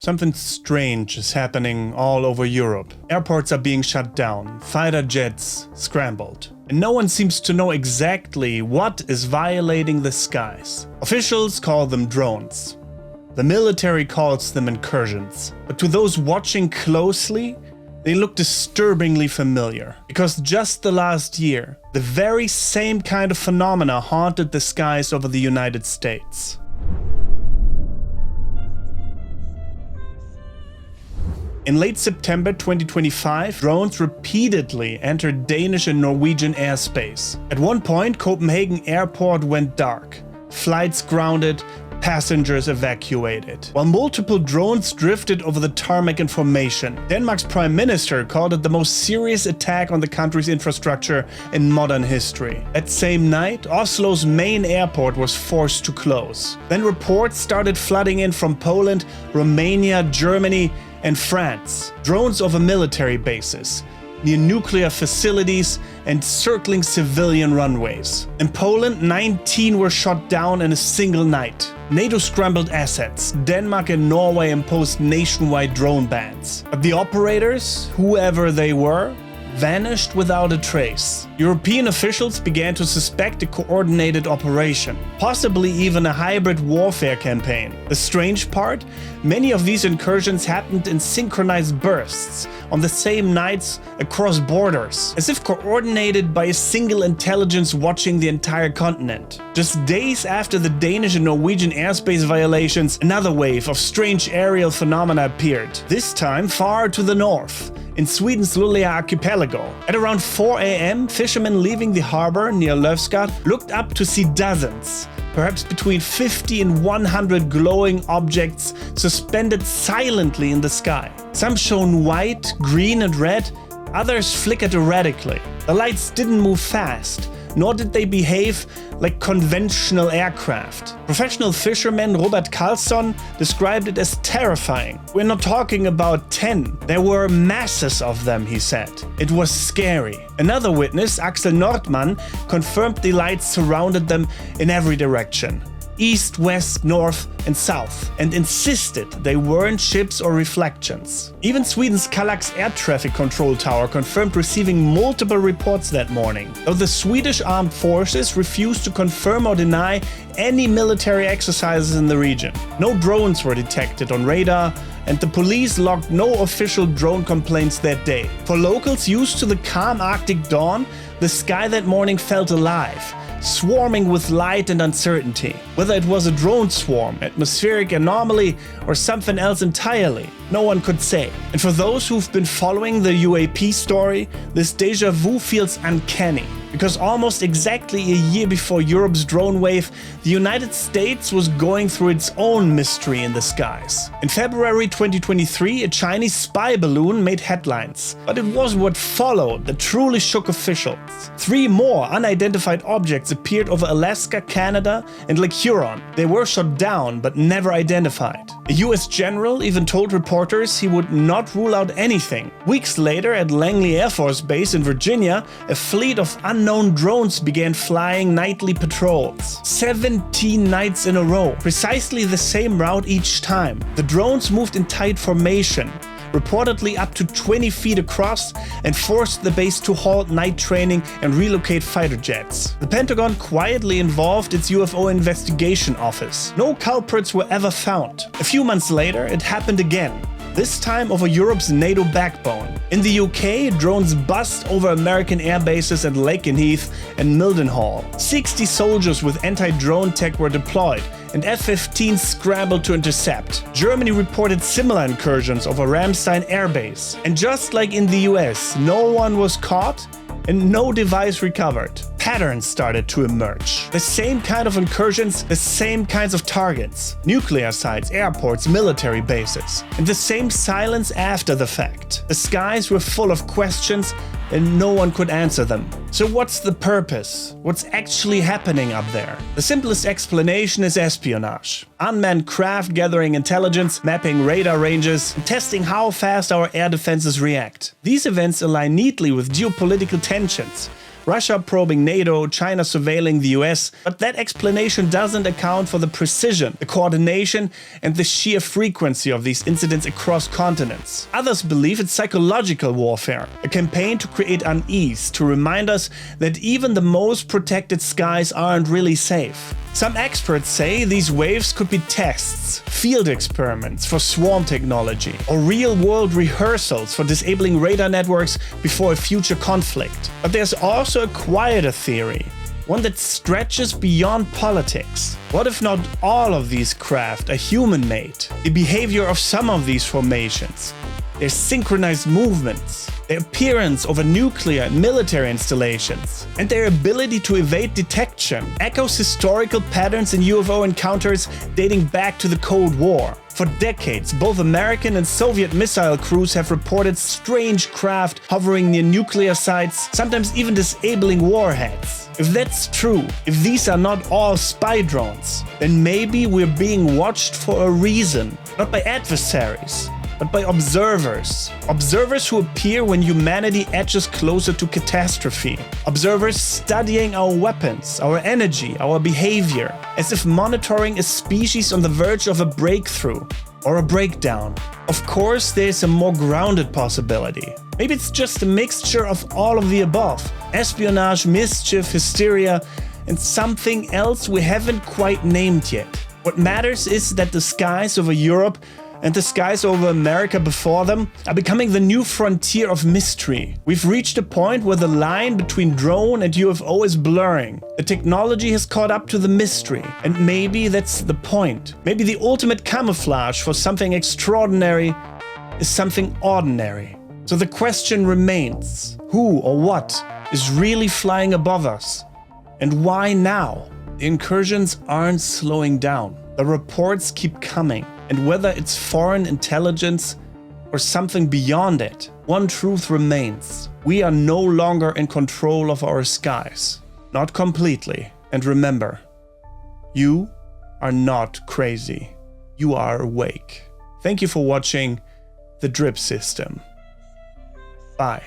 Something strange is happening all over Europe. Airports are being shut down, fighter jets scrambled. And no one seems to know exactly what is violating the skies. Officials call them drones. The military calls them incursions. But to those watching closely, they look disturbingly familiar. Because just the last year, the very same kind of phenomena haunted the skies over the United States. In late September 2025, drones repeatedly entered Danish and Norwegian airspace. At one point, Copenhagen airport went dark. Flights grounded, passengers evacuated. While multiple drones drifted over the tarmac in formation, Denmark's prime minister called it the most serious attack on the country's infrastructure in modern history. That same night, Oslo's main airport was forced to close. Then reports started flooding in from Poland, Romania, Germany, and France. Drones over military bases, near nuclear facilities, and circling civilian runways. In Poland, 19 were shot down in a single night. NATO scrambled assets. Denmark and Norway imposed nationwide drone bans. But the operators, whoever they were, vanished without a trace. European officials began to suspect a coordinated operation, possibly even a hybrid warfare campaign. The strange part? Many of these incursions happened in synchronized bursts, on the same nights across borders, as if coordinated by a single intelligence watching the entire continent. Just days after the Danish and Norwegian airspace violations, another wave of strange aerial phenomena appeared, this time far to the north, in Sweden's Luleå archipelago. At around 4 a.m., fishermen leaving the harbor near Löfsgård looked up to see dozens, perhaps between 50 and 100 glowing objects suspended silently in the sky. Some shone white, green and red, others flickered erratically. The lights didn't move fast, nor did they behave like conventional aircraft. Professional fisherman Robert Karlsson described it as terrifying. We're not talking about 10. There were masses of them, he said. It was scary. Another witness, Axel Nordmann, confirmed the lights surrounded them in every direction. East, west, north and south, and insisted they weren't ships or reflections. Even Sweden's Kallax air traffic control tower confirmed receiving multiple reports that morning, though the Swedish armed forces refused to confirm or deny any military exercises in the region. No drones were detected on radar, and the police logged no official drone complaints that day. For locals used to the calm Arctic dawn, the sky that morning felt alive, swarming with light and uncertainty. Whether it was a drone swarm, atmospheric anomaly, or something else entirely, no one could say. And for those who've been following the UAP story, this déjà vu feels uncanny. Because almost exactly a year before Europe's drone wave, the United States was going through its own mystery in the skies. In February 2023, a Chinese spy balloon made headlines. But it was what followed that truly shook officials. 3 more unidentified objects appeared over Alaska, Canada, and Lake Huron. They were shot down, but never identified. A US general even told reporters he would not rule out anything. Weeks later, at Langley Air Force Base in Virginia, a fleet of unknown drones began flying nightly patrols. 17 nights in a row, precisely the same route each time. The drones moved in tight formation, reportedly up to 20 feet across, and forced the base to halt night training and relocate fighter jets. The Pentagon quietly involved its UFO investigation office. No culprits were ever found. A few months later, it happened again. This time over Europe's NATO backbone. In the UK, drones buzzed over American air bases at Lakenheath and Mildenhall. 60 soldiers with anti-drone tech were deployed, and F-15s scrambled to intercept. Germany reported similar incursions over Ramstein Air Base. And just like in the US, no one was caught and no device recovered. Patterns started to emerge. The same kind of incursions, the same kinds of targets. Nuclear sites, airports, military bases. And the same silence after the fact. The skies were full of questions and no one could answer them. So what's the purpose? What's actually happening up there? The simplest explanation is espionage. Unmanned craft gathering intelligence, mapping radar ranges, and testing how fast our air defenses react. These events align neatly with geopolitical tensions, Russia probing NATO, China surveilling the US, but that explanation doesn't account for the precision, the coordination, and the sheer frequency of these incidents across continents. Others believe it's psychological warfare, a campaign to create unease, to remind us that even the most protected skies aren't really safe. Some experts say these waves could be tests, field experiments for swarm technology, or real-world rehearsals for disabling radar networks before a future conflict. But there's also a quieter theory, one that stretches beyond politics. What if not all of these craft are human-made? The behavior of some of these formations, their synchronized movements, their appearance over nuclear and military installations, and their ability to evade detection echoes historical patterns in UFO encounters dating back to the Cold War. For decades, both American and Soviet missile crews have reported strange craft hovering near nuclear sites, sometimes even disabling warheads. If that's true, if these are not all spy drones, then maybe we're being watched for a reason, not by adversaries, but by observers. Observers who appear when humanity edges closer to catastrophe. Observers studying our weapons, our energy, our behavior, as if monitoring a species on the verge of a breakthrough or a breakdown. Of course, there's a more grounded possibility. Maybe it's just a mixture of all of the above. Espionage, mischief, hysteria, and something else we haven't quite named yet. What matters is that the skies over Europe and the skies over America before them are becoming the new frontier of mystery. We've reached a point where the line between drone and UFO is blurring. The technology has caught up to the mystery, and maybe that's the point. Maybe the ultimate camouflage for something extraordinary is something ordinary. So the question remains, who or what is really flying above us? And why now? The incursions aren't slowing down. The reports keep coming. And whether it's foreign intelligence or something beyond it, one truth remains. We are no longer in control of our skies. Not completely. And remember, you are not crazy. You are awake. Thank you for watching The Drip System. Bye.